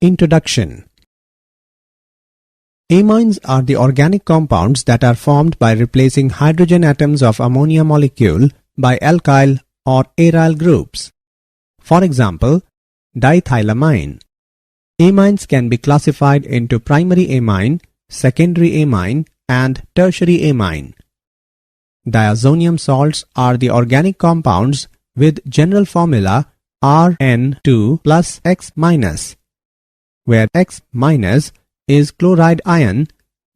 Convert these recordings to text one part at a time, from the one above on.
Introduction. Amines are the organic compounds that are formed by replacing hydrogen atoms of ammonia molecule by alkyl or aryl groups. For example, diethylamine. Amines can be classified into primary amine, secondary amine, and tertiary amine. Diazonium salts are the organic compounds with general formula Rn2 plus X minus, where X minus is chloride ion,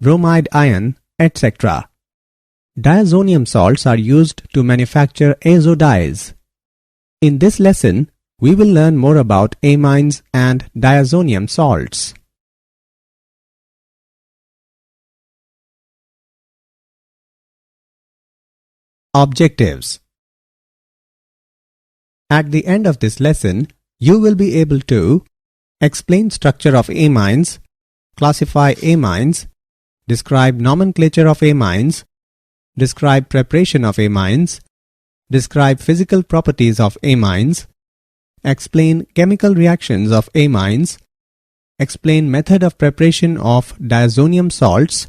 bromide ion, etc. Diazonium salts are used to manufacture azo dyes. In this lesson, we will learn more about amines and diazonium salts. Objectives. At the end of this lesson, you will be able to explain structure of amines, classify amines, describe nomenclature of amines, describe preparation of amines, describe physical properties of amines, explain chemical reactions of amines, explain method of preparation of diazonium salts,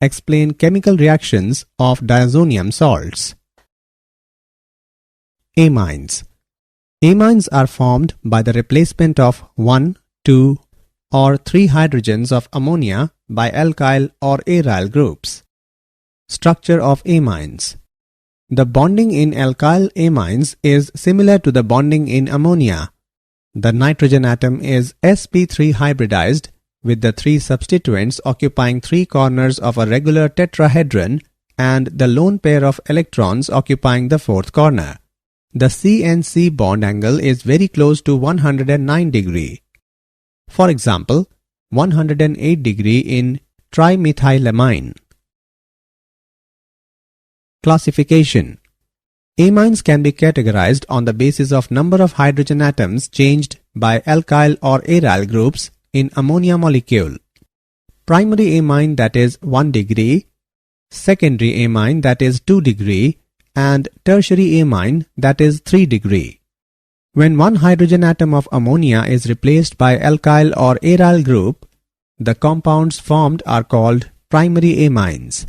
explain chemical reactions of diazonium salts. Amines. Amines are formed by the replacement of 1, 2, or 3 hydrogens of ammonia by alkyl or aryl groups. Structure of amines. The bonding in alkyl amines is similar to the bonding in ammonia. The nitrogen atom is sp3 hybridized with the 3 substituents occupying 3 corners of a regular tetrahedron and the lone pair of electrons occupying the 4th corner. The C-N-C bond angle is very close to 109 degree. For example, 108 degree in trimethylamine. Classification. Amines can be categorized on the basis of number of hydrogen atoms changed by alkyl or aryl groups in ammonia molecule. Primary amine, that is 1 degree, secondary amine, that is 2 degree, and tertiary amine, that is 3 degree. When one hydrogen atom of ammonia is replaced by alkyl or aryl group, the compounds formed are called primary amines.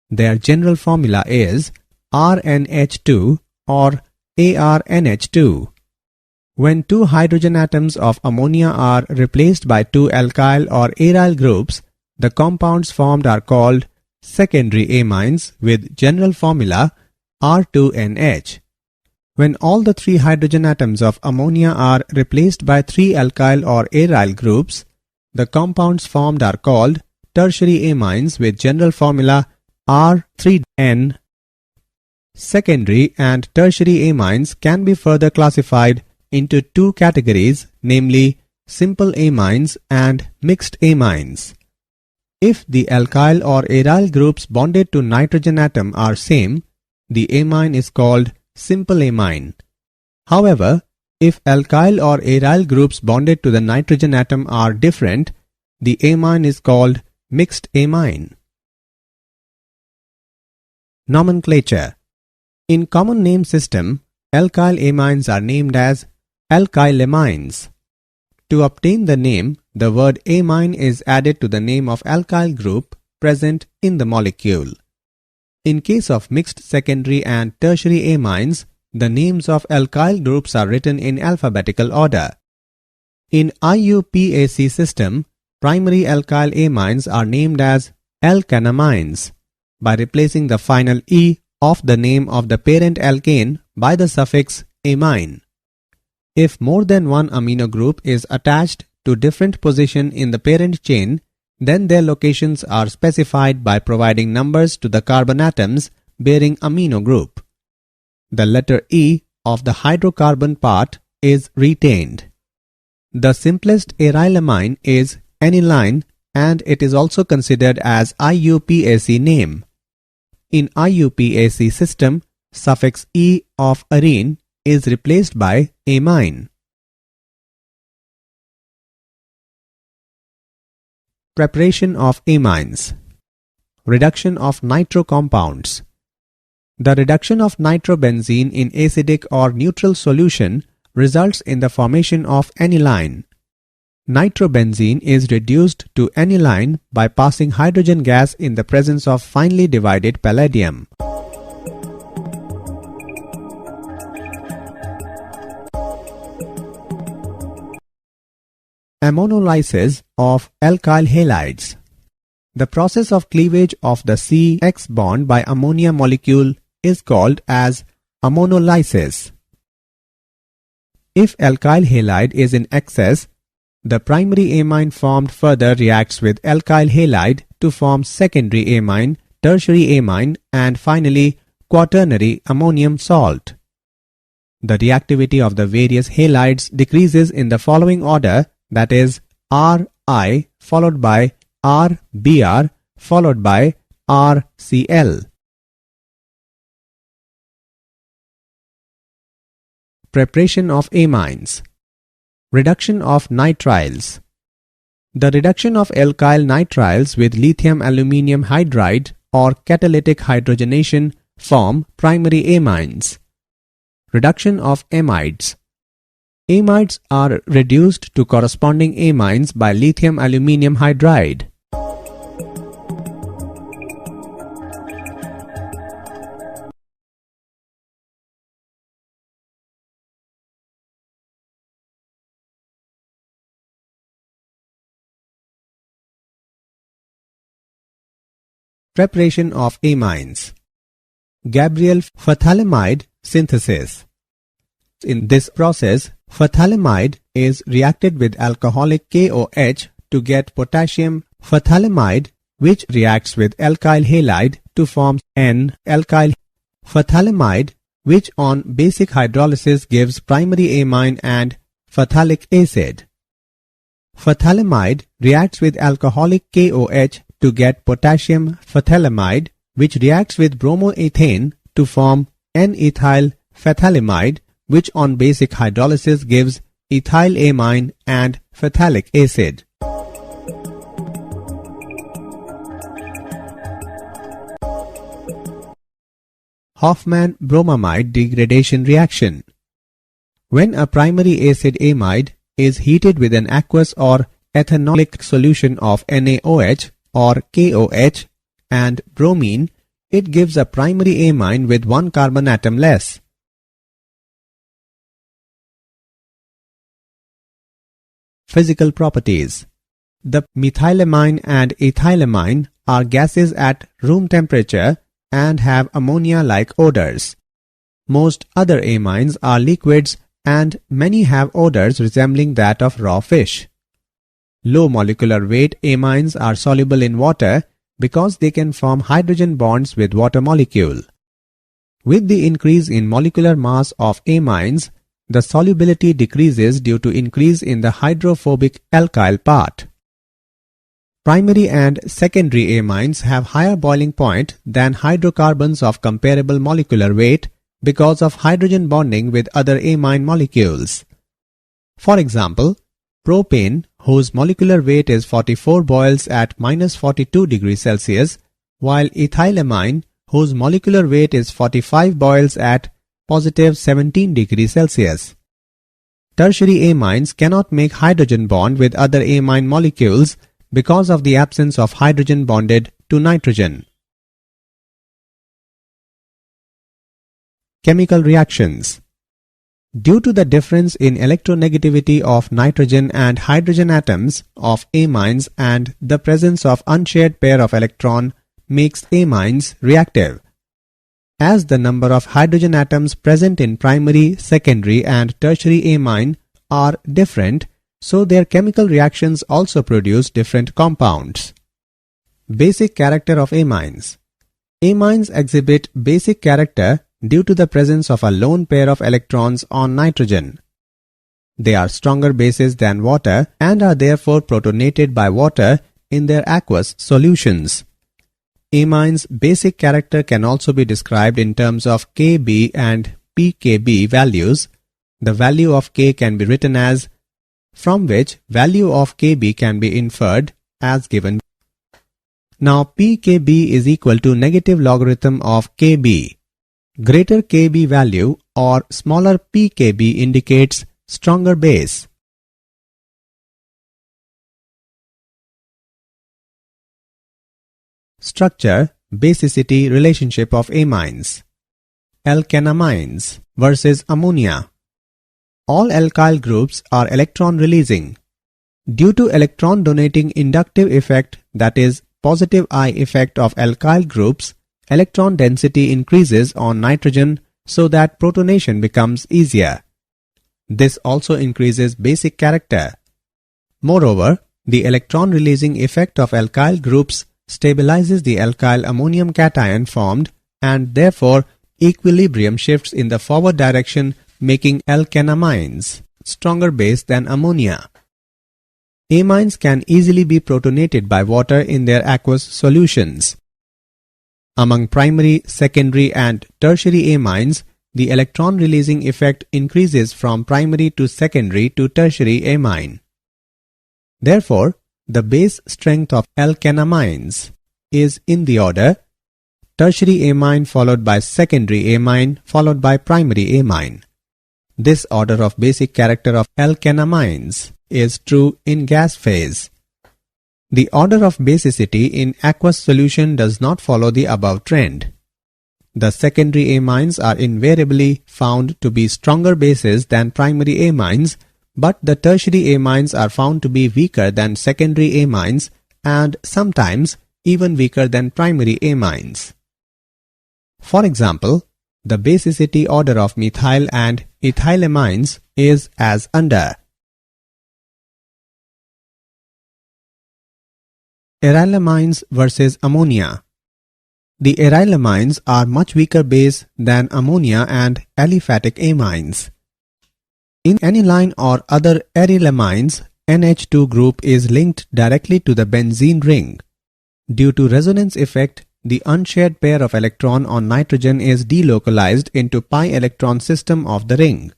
Their general formula is RNH2 or ARNH2. When 2 hydrogen atoms of ammonia are replaced by 2 alkyl or aryl groups, the compounds formed are called secondary amines with general formula R2NH. When all the 3 hydrogen atoms of ammonia are replaced by 3 alkyl or aryl groups, the compounds formed are called tertiary amines with general formula R3N. Secondary and tertiary amines can be further classified into 2 categories, namely simple amines and mixed amines. If the alkyl or aryl groups bonded to nitrogen atom are same, the amine is called simple amine. However, if alkyl or aryl groups bonded to the nitrogen atom are different, the amine is called mixed amine. Nomenclature. In common name system, alkyl amines are named as alkylamines. To obtain the name, the word amine is added to the name of alkyl group present in the molecule. In case of mixed secondary and tertiary amines, the names of alkyl groups are written in alphabetical order. In IUPAC system, primary alkyl amines are named as alkanamines by replacing the final E of the name of the parent alkane by the suffix amine. If more than one amino group is attached to different position in the parent chain, then their locations are specified by providing numbers to the carbon atoms bearing amino group. The letter E of the hydrocarbon part is retained. The simplest arylamine is aniline and it is also considered as IUPAC name. In IUPAC system, suffix E of arene is replaced by amine. Preparation of amines. Reduction of nitro compounds. The reduction of nitrobenzene in acidic or neutral solution results in the formation of aniline. Nitrobenzene is reduced to aniline by passing hydrogen gas in the presence of finely divided palladium. Ammonolysis of alkyl halides. The process of cleavage of the CX bond by ammonia molecule is called as ammonolysis. If alkyl halide is in excess, the primary amine formed further reacts with alkyl halide to form secondary amine, tertiary amine, and finally quaternary ammonium salt. The reactivity of the various halides decreases in the following order, that is Ri followed by Rbr followed by RCl. Preparation of amines. Reduction of nitriles. The reduction of alkyl nitriles with lithium aluminium hydride or catalytic hydrogenation form primary amines. Reduction of amides. Amides are reduced to corresponding amines by lithium aluminium hydride. Preparation of amines. Gabriel phthalimide synthesis. In this process, phthalimide is reacted with alcoholic KOH to get potassium phthalimide, which reacts with alkyl halide to form N-alkyl phthalimide, which on basic hydrolysis gives primary amine and phthalic acid. Phthalimide reacts with alcoholic KOH to get potassium phthalimide, which reacts with bromoethane to form N-ethyl phthalimide, which on basic hydrolysis gives ethylamine and phthalic acid. Hofmann-bromamide degradation reaction. When a primary acid amide is heated with an aqueous or ethanolic solution of NaOH or KOH and bromine, it gives a primary amine with one carbon atom less. Physical properties. The methylamine and ethylamine are gases at room temperature and have ammonia-like odors. Most other amines are liquids and many have odors resembling that of raw fish. Low molecular weight amines are soluble in water because they can form hydrogen bonds with water molecule. With the increase in molecular mass of amines, the solubility decreases due to increase in the hydrophobic alkyl part. Primary and secondary amines have higher boiling point than hydrocarbons of comparable molecular weight because of hydrogen bonding with other amine molecules. For example, propane, whose molecular weight is 44, boils at -42 degrees Celsius, while ethylamine, whose molecular weight is 45, boils at +17 degrees Celsius. Tertiary amines cannot make hydrogen bond with other amine molecules because of the absence of hydrogen bonded to nitrogen. Chemical reactions. Due to the difference in electronegativity of nitrogen and hydrogen atoms of amines and the presence of unshared pair of electron makes amines reactive. As the number of hydrogen atoms present in primary, secondary and tertiary amine are different, so their chemical reactions also produce different compounds. Basic character of amines. Amines exhibit basic character due to the presence of a lone pair of electrons on nitrogen. They are stronger bases than water and are therefore protonated by water in their aqueous solutions. Amines' basic character can also be described in terms of Kb and pKb values. The value of K can be written as, from which value of Kb can be inferred as given. Now pKb is equal to negative logarithm of Kb. Greater Kb value or smaller pKb indicates stronger base. Structure, basicity relationship of amines. Alkanamines versus ammonia. All alkyl groups are electron releasing. Due to electron donating inductive effect, that is positive I effect of alkyl groups, electron density increases on nitrogen so that protonation becomes easier. This also increases basic character. Moreover, the electron releasing effect of alkyl groups stabilizes the alkyl ammonium cation formed, and therefore equilibrium shifts in the forward direction, making alkanamines stronger base than ammonia. Amines can easily be protonated by water in their aqueous solutions. Among primary, secondary and tertiary amines, the electron releasing effect increases from primary to secondary to tertiary amine. Therefore, the base strength of alkanamines is in the order tertiary amine followed by secondary amine followed by primary amine. This order of basic character of alkanamines is true in gas phase. The order of basicity in aqueous solution does not follow the above trend. The secondary amines are invariably found to be stronger bases than primary amines, but the tertiary amines are found to be weaker than secondary amines and sometimes even weaker than primary amines. For example, the basicity order of methyl and ethylamines is as under. Arylamines versus ammonia. The arylamines are much weaker base than ammonia and aliphatic amines. In aniline or other arylamines, NH2 group is linked directly to the benzene ring. Due to resonance effect, the unshared pair of electron on nitrogen is delocalized into pi electron system of the ring.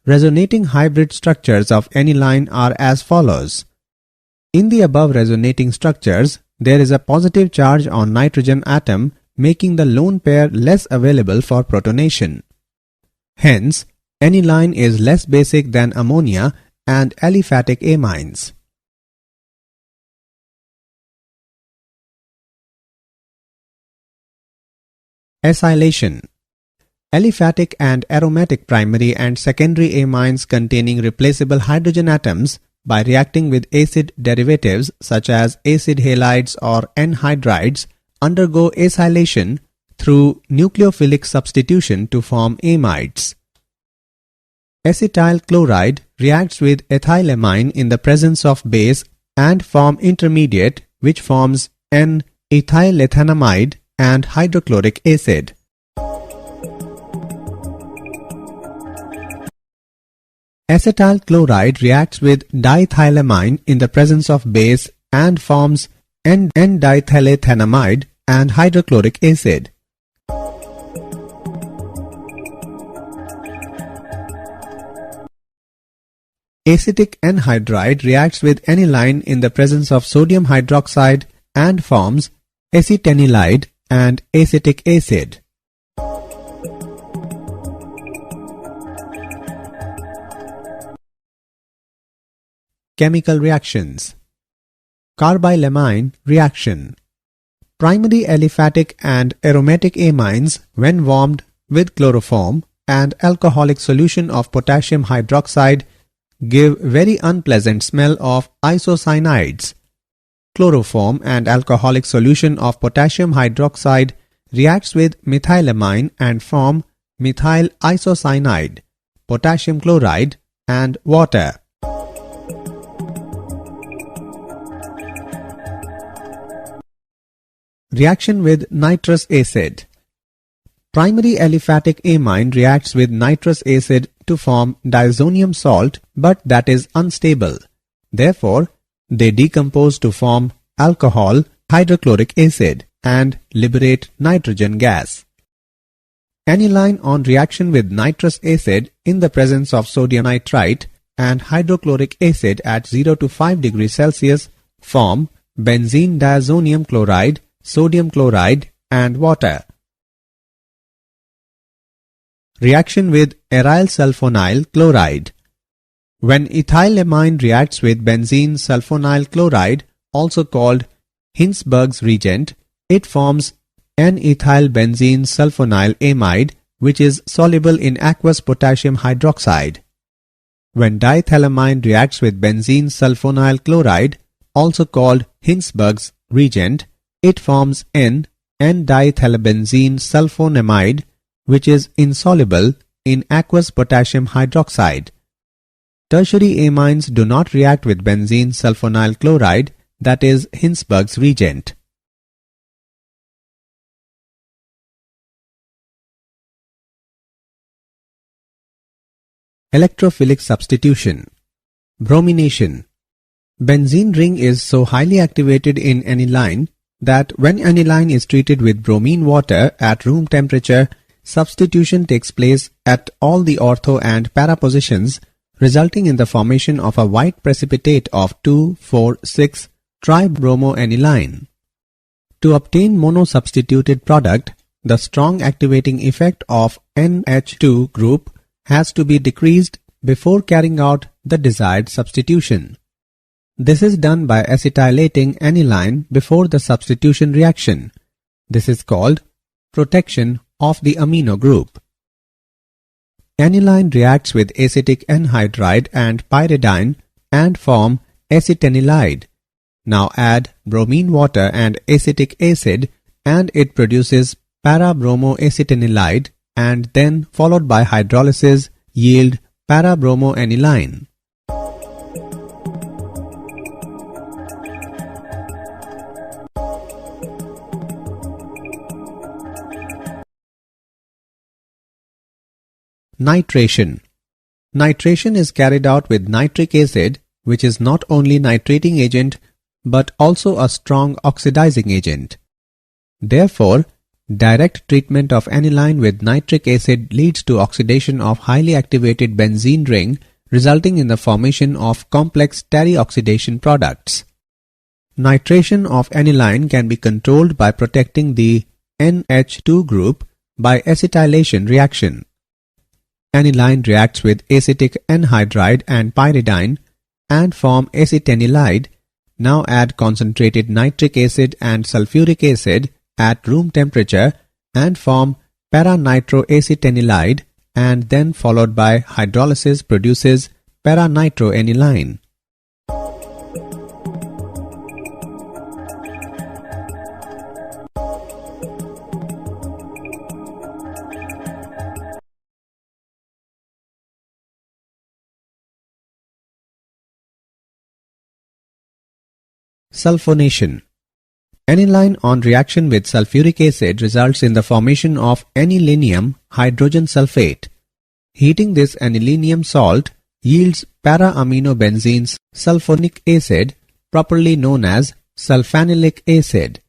Resonating hybrid structures of aniline are as follows. In the above resonating structures, there is a positive charge on nitrogen atom, making the lone pair less available for protonation. Hence, aniline is less basic than ammonia and aliphatic amines. Acylation. Aliphatic and aromatic primary and secondary amines containing replaceable hydrogen atoms by reacting with acid derivatives such as acid halides or anhydrides undergo acylation through nucleophilic substitution to form amides. Acetyl chloride reacts with ethylamine in the presence of base and form intermediate which forms N-ethylethanamide and hydrochloric acid. Acetyl chloride reacts with diethylamine in the presence of base and forms N-diethylethanamide and hydrochloric acid. Acetic anhydride reacts with aniline in the presence of sodium hydroxide and forms acetanilide and acetic acid. Chemical reactions. Carbylamine reaction. Primary aliphatic and aromatic amines, when warmed with chloroform and alcoholic solution of potassium hydroxide, give very unpleasant smell of isocyanides. Chloroform and alcoholic solution of potassium hydroxide reacts with methylamine and form methyl isocyanide, potassium chloride and water. Reaction with nitrous acid. Primary aliphatic amine reacts with nitrous acid to form diazonium salt, but that is unstable. Therefore, they decompose to form alcohol, hydrochloric acid, and liberate nitrogen gas. Aniline on reaction with nitrous acid in the presence of sodium nitrite and hydrochloric acid at 0 to 5 degrees Celsius form benzene diazonium chloride, sodium chloride and water. Reaction with aryl sulfonyl chloride. When ethylamine reacts with benzene sulfonyl chloride, also called Hinsberg's reagent, it forms N-ethylbenzene sulfonyl amide, which is soluble in aqueous potassium hydroxide. When diethylamine reacts with benzene sulfonyl chloride, also called Hinsberg's reagent, it forms N-diethylbenzene sulfonamide, which is insoluble in aqueous potassium hydroxide. Tertiary amines do not react with benzene sulfonyl chloride, that is Hinsberg's reagent. Electrophilic substitution. Bromination. Benzene ring is so highly activated in aniline that when aniline is treated with bromine water at room temperature, substitution takes place at all the ortho and para positions, resulting in the formation of a white precipitate of 2,4,6-tribromoaniline. To obtain mono-substituted product, the strong activating effect of NH2 group has to be decreased before carrying out the desired substitution. This is done by acetylating aniline before the substitution reaction. This is called protection of the amino group. Aniline reacts with acetic anhydride and pyridine and form acetanilide. Now add bromine water and acetic acid and it produces para-bromoacetanilide, and then followed by hydrolysis yield para-bromoaniline. Nitration. Nitration is carried out with nitric acid, which is not only nitrating agent but also a strong oxidizing agent. Therefore, direct treatment of aniline with nitric acid leads to oxidation of highly activated benzene ring, resulting in the formation of complex terioxidation products. Nitration of aniline can be controlled by protecting the NH2 group by acetylation reaction. Aniline reacts with acetic anhydride and pyridine and form acetanilide. Now add concentrated nitric acid and sulfuric acid at room temperature and form para-nitroacetanilide, and then followed by hydrolysis produces para-nitroaniline. Sulfonation. Aniline on reaction with sulfuric acid results in the formation of anilinium hydrogen sulfate. Heating this anilinium salt yields para-aminobenzene sulfonic acid, properly known as sulfanilic acid.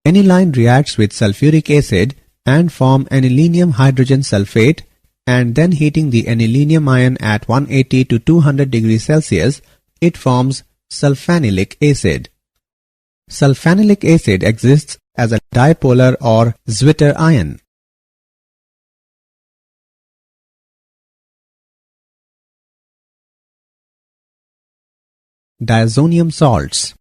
Aniline reacts with sulfuric acid and form anilinium hydrogen sulfate, and then heating the anilinium ion at 180 to 200 degrees Celsius, it forms sulfanilic acid. Sulfanilic acid exists as a dipolar or Zwitter ion. Diazonium salts.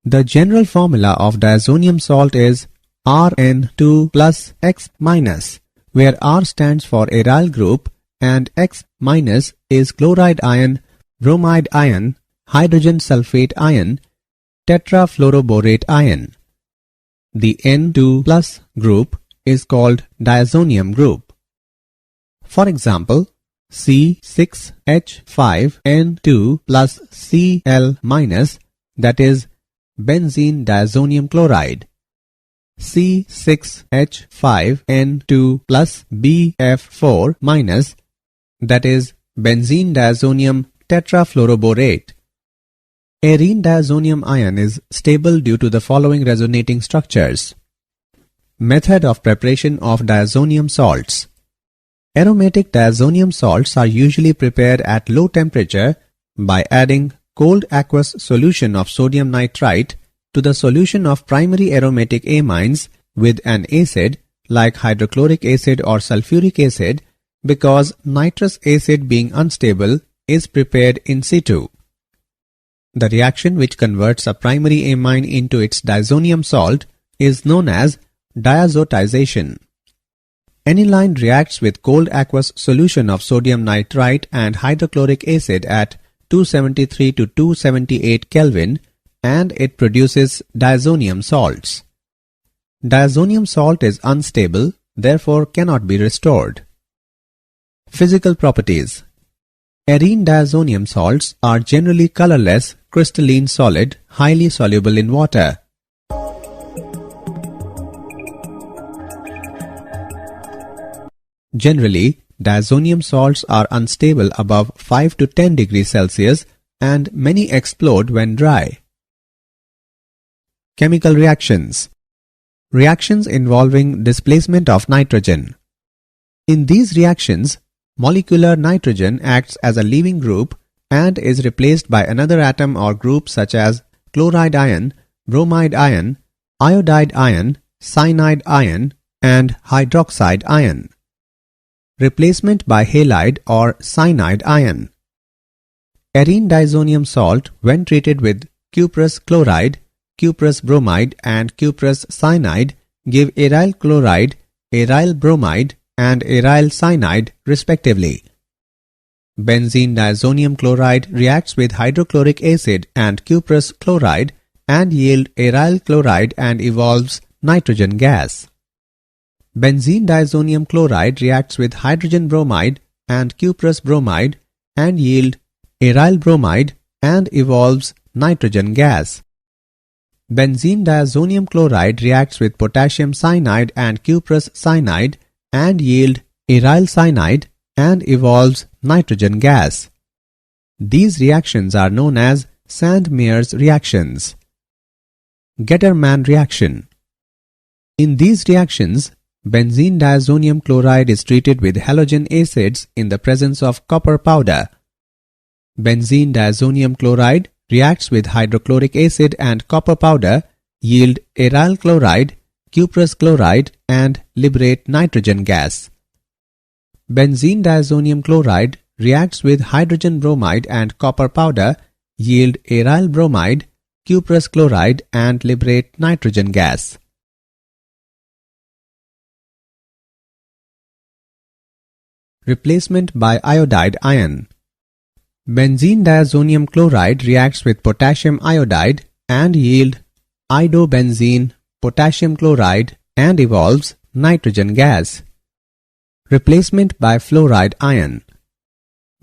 The general formula of diazonium salt is Rn2 plus X minus, where R stands for aryl group and X minus is chloride ion, bromide ion, hydrogen sulfate ion, tetrafluoroborate ion. The N2 plus group is called diazonium group. For example, C6H5N2 plus Cl minus, that is benzene diazonium chloride. C6H5N2 plus BF4 minus, that is benzene diazonium tetrafluoroborate. Arene diazonium ion is stable due to the following resonating structures. Method of preparation of diazonium salts. Aromatic diazonium salts are usually prepared at low temperature by adding cold aqueous solution of sodium nitrite to the solution of primary aromatic amines with an acid like hydrochloric acid or sulfuric acid, because nitrous acid being unstable is prepared in situ. The reaction which converts a primary amine into its diazonium salt is known as diazotization. Aniline reacts with cold aqueous solution of sodium nitrite and hydrochloric acid at 273 to 278 Kelvin and it produces diazonium salts. Diazonium salt is unstable, therefore cannot be restored. Physical properties. Arene diazonium salts are generally colorless, crystalline solid, highly soluble in water. Generally, diazonium salts are unstable above 5 to 10 degrees Celsius and many explode when dry. Chemical reactions. Reactions involving displacement of nitrogen. In these reactions, molecular nitrogen acts as a leaving group and is replaced by another atom or group such as chloride ion, bromide ion, iodide ion, cyanide ion, and hydroxide ion. Replacement by halide or cyanide ion. Arene diazonium salt, when treated with cuprous chloride, cuprous bromide and cuprous cyanide, give aryl chloride, aryl bromide and aryl cyanide respectively. Benzene diazonium chloride reacts with hydrochloric acid and cuprous chloride and yield aryl chloride and evolves nitrogen gas. Benzene diazonium chloride reacts with hydrogen bromide and cuprous bromide and yield aryl bromide and evolves nitrogen gas. Benzene diazonium chloride reacts with potassium cyanide and cuprous cyanide and yield aryl cyanide and evolves nitrogen gas. These reactions are known as Sand-Mears reactions. Gettermann reaction. In these reactions, benzene diazonium chloride is treated with halogen acids in the presence of copper powder. Benzene diazonium chloride reacts with hydrochloric acid and copper powder, yield aryl chloride, cuprous chloride and liberate nitrogen gas. Benzene diazonium chloride reacts with hydrogen bromide and copper powder, yield aryl bromide, cuprous chloride and liberate nitrogen gas. Replacement by iodide ion. Benzene diazonium chloride reacts with potassium iodide and yield iodobenzene, potassium chloride and evolves nitrogen gas. Replacement by fluoride ion.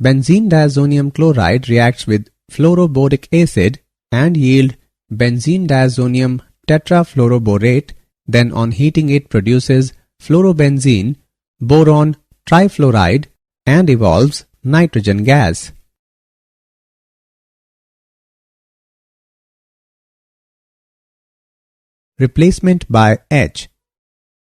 Benzene diazonium chloride reacts with fluoroboric acid and yield benzene diazonium tetrafluoroborate, then on heating it produces fluorobenzene, boron trifluoride and evolves nitrogen gas. Replacement by H.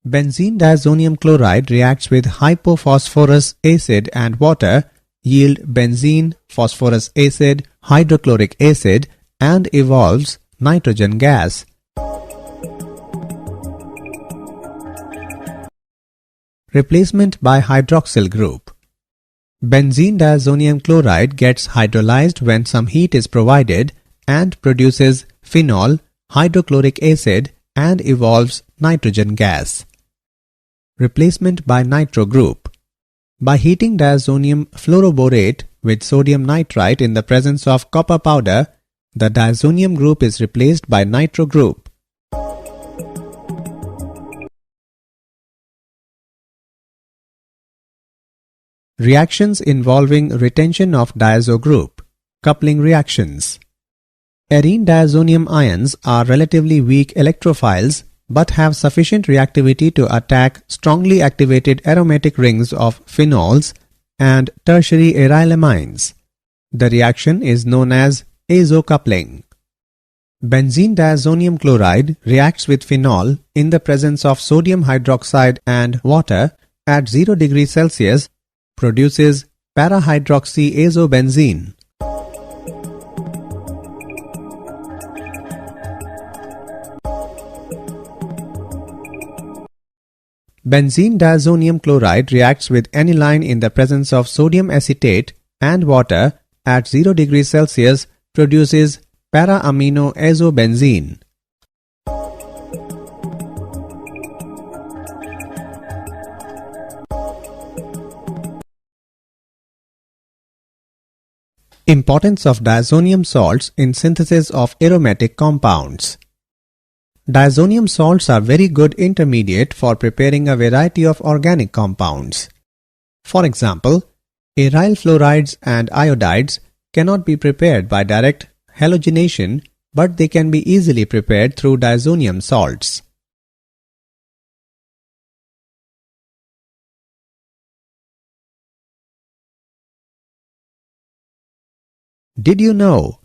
Benzene diazonium chloride reacts with hypophosphorus acid and water, yield benzene phosphorus acid, hydrochloric acid and evolves nitrogen gas. Replacement by hydroxyl group. Benzene diazonium chloride gets hydrolyzed when some heat is provided and produces phenol, hydrochloric acid and evolves nitrogen gas. Replacement by nitro group. By heating diazonium fluoroborate with sodium nitrite in the presence of copper powder, the diazonium group is replaced by nitro group. Reactions involving retention of diazo group. Coupling reactions. Arene diazonium ions are relatively weak electrophiles but have sufficient reactivity to attack strongly activated aromatic rings of phenols and tertiary arylamines. The reaction is known as azo coupling. Benzene diazonium chloride reacts with phenol in the presence of sodium hydroxide and water at 0 degrees Celsius, produces parahydroxyazobenzene. Benzene diazonium chloride reacts with aniline in the presence of sodium acetate and water at 0 degrees Celsius, produces para-aminoazobenzene. Importance of diazonium salts in synthesis of aromatic compounds. Diazonium salts are very good intermediate for preparing a variety of organic compounds. For example, aryl fluorides and iodides cannot be prepared by direct halogenation, but they can be easily prepared through diazonium salts. Did you know?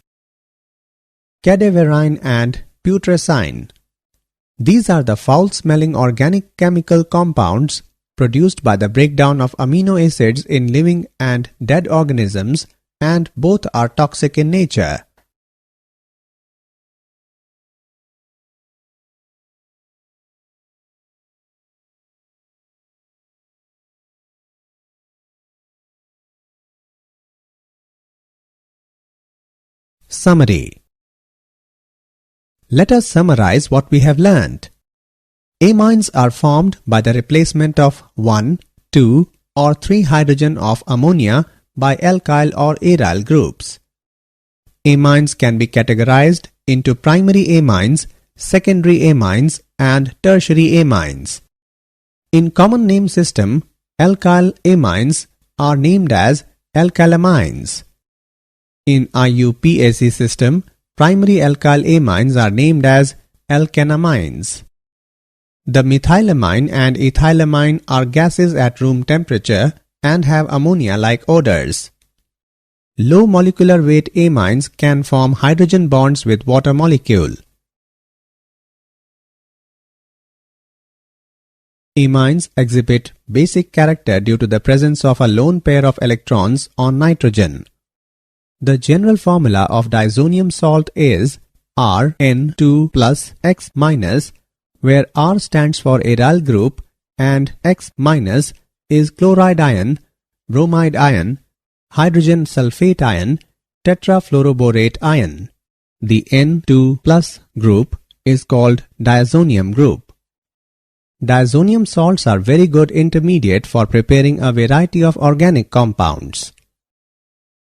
Cadaverine and putrescine. These are the foul-smelling organic chemical compounds produced by the breakdown of amino acids in living and dead organisms, and both are toxic in nature. Summary. Let us summarize what we have learned. Amines are formed by the replacement of 1, 2 or 3 hydrogen of ammonia by alkyl or aryl groups. Amines can be categorized into primary amines, secondary amines and tertiary amines. In common name system, alkyl amines are named as alkylamines. In IUPAC system, primary alkyl amines are named as alkanamines. The methylamine and ethylamine are gases at room temperature and have ammonia-like odors. Low molecular weight amines can form hydrogen bonds with water molecule. Amines exhibit basic character due to the presence of a lone pair of electrons on nitrogen. The general formula of diazonium salt is Rn2 plus X minus, where R stands for aryl group and X minus is chloride ion, bromide ion, hydrogen sulfate ion, tetrafluoroborate ion. The N2 plus group is called diazonium group. Diazonium salts are very good intermediate for preparing a variety of organic compounds.